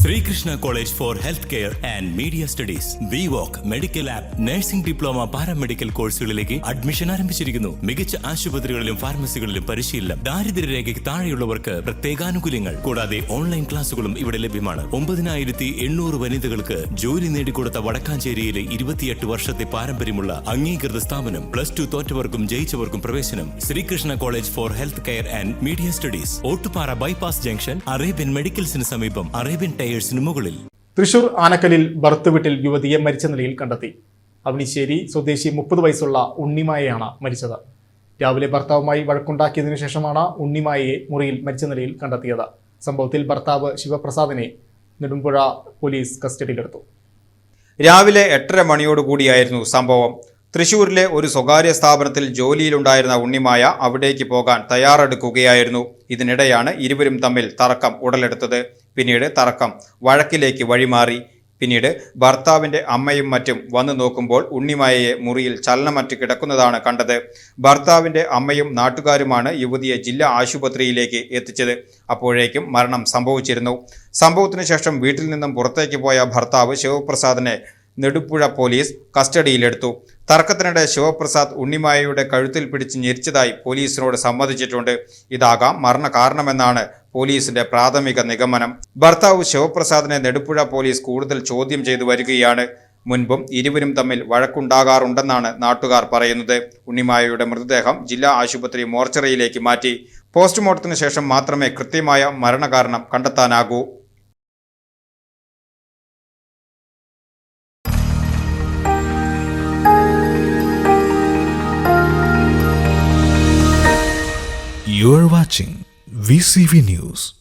Srikrishna College for Healthcare and Media Studies. VWalk Medical Lab Nursing Diploma Paramedical കോഴ്സുകളിലേക്ക് admission ആരംഭിച്ചിരിക്കുന്നു. മികച്ച ആശുപത്രികളിലും ഫാർമസികളിലും പരിശീലനം. ദാരിദ്ര്യരേഖയ്ക്ക് താഴെയുള്ളവർക്ക് പ്രത്യേകാനുകൂല്യങ്ങൾ. കൂടാതെ ഓൺലൈൻ ക്ലാസുകളും ഇവിടെ ലഭ്യമാണ്. 9800 വനിതകൾക്ക് ജോലി നേടിക്കൊടുത്ത വടക്കാഞ്ചേരിയിലെ 28 വർഷത്തെ പാരമ്പര്യമുള്ള അംഗീകൃത സ്ഥാപനം. +2 തോറ്റവർക്കും ജയിച്ചവർക്കും പ്രവേശനം. Sreekrishna college for health care and media studies. Ottupara bypass junction, Arabian മെഡിക്കൽസിന് സമീപം, അറേബ്യൻ ടയേഴ്സിന് മുകളിൽ. തൃശൂർ ആനക്കലിൽ ഭർത്ത് വീട്ടിൽ യുവതിയെ മരിച്ച നിലയിൽ കണ്ടെത്തി. അവനിശ്ശേരി സ്വദേശി 30 വയസ്സുള്ള ഉണ്ണിമായയാണ് മരിച്ചത്. രാവിലെ ഭർത്താവുമായി വഴക്കുണ്ടാക്കിയതിനു ശേഷമാണ് ഉണ്ണിമായയെ മുറിയിൽ മരിച്ച നിലയിൽ കണ്ടെത്തിയത്. സംഭവത്തിൽ ഭർത്താവ് ശിവപ്രസാദിനെ നെടുമ്പുഴ പോലീസ് കസ്റ്റഡിയിലെടുത്തു. രാവിലെ 8:30 മണിയോടുകൂടിയായിരുന്നു സംഭവം. തൃശൂരിലെ ഒരു സ്വകാര്യ സ്ഥാപനത്തിൽ ജോലിയിലുണ്ടായിരുന്ന ഉണ്ണിമായ അവിടേക്ക് പോകാൻ തയ്യാറെടുക്കുകയായിരുന്നു. ഇതിനിടെയാണ് ഇരുവരും തമ്മിൽ തർക്കം ഉടലെടുത്തത്. പിന്നീട് തർക്കം വഴക്കിലേക്ക് വഴിമാറി. പിന്നീട് ഭർത്താവിൻ്റെ അമ്മയും മറ്റും വന്നു നോക്കുമ്പോൾ ഉണ്ണിമായയെ മുറിയിൽ ചലനമറ്റ് കിടക്കുന്നതാണ് കണ്ടത്. ഭർത്താവിൻ്റെ അമ്മയും നാട്ടുകാരുമാണ് യുവതിയെ ജില്ലാ ആശുപത്രിയിലേക്ക് എത്തിച്ചത്. അപ്പോഴേക്കും മരണം സംഭവിച്ചിരുന്നു. സംഭവത്തിനു ശേഷം വീട്ടിൽ നിന്നും പുറത്തേക്ക് പോയ ഭർത്താവ് ശിവപ്രസാദിനെ നെടുമ്പുഴ പോലീസ് കസ്റ്റഡിയിലെടുത്തു. തർക്കത്തിനിടെ ശിവപ്രസാദ് ഉണ്ണിമായയുടെ കഴുത്തിൽ പിടിച്ച് ഞെരിച്ചതായി പോലീസിനോട് സമ്മതിച്ചിട്ടുണ്ട്. ഇതാകാം മരണകാരണമെന്നാണ് പോലീസിന്റെ പ്രാഥമിക നിഗമനം. ഭർത്താവ് ശിവപ്രസാദിനെ നെടുമ്പുഴ പോലീസ് കൂടുതൽ ചോദ്യം ചെയ്തു വരികയാണ്. മുൻപും ഇരുവരും തമ്മിൽ വഴക്കുണ്ടാകാറുണ്ടെന്നാണ് നാട്ടുകാർ പറയുന്നത്. ഉണ്ണിമായയുടെ മൃതദേഹം ജില്ലാ ആശുപത്രി മോർച്ചറിയിലേക്ക് മാറ്റി. പോസ്റ്റ്മോർട്ടത്തിന് ശേഷം മാത്രമേ കൃത്യമായ മരണകാരണം കണ്ടെത്താനാകൂ. You are watching VCV News.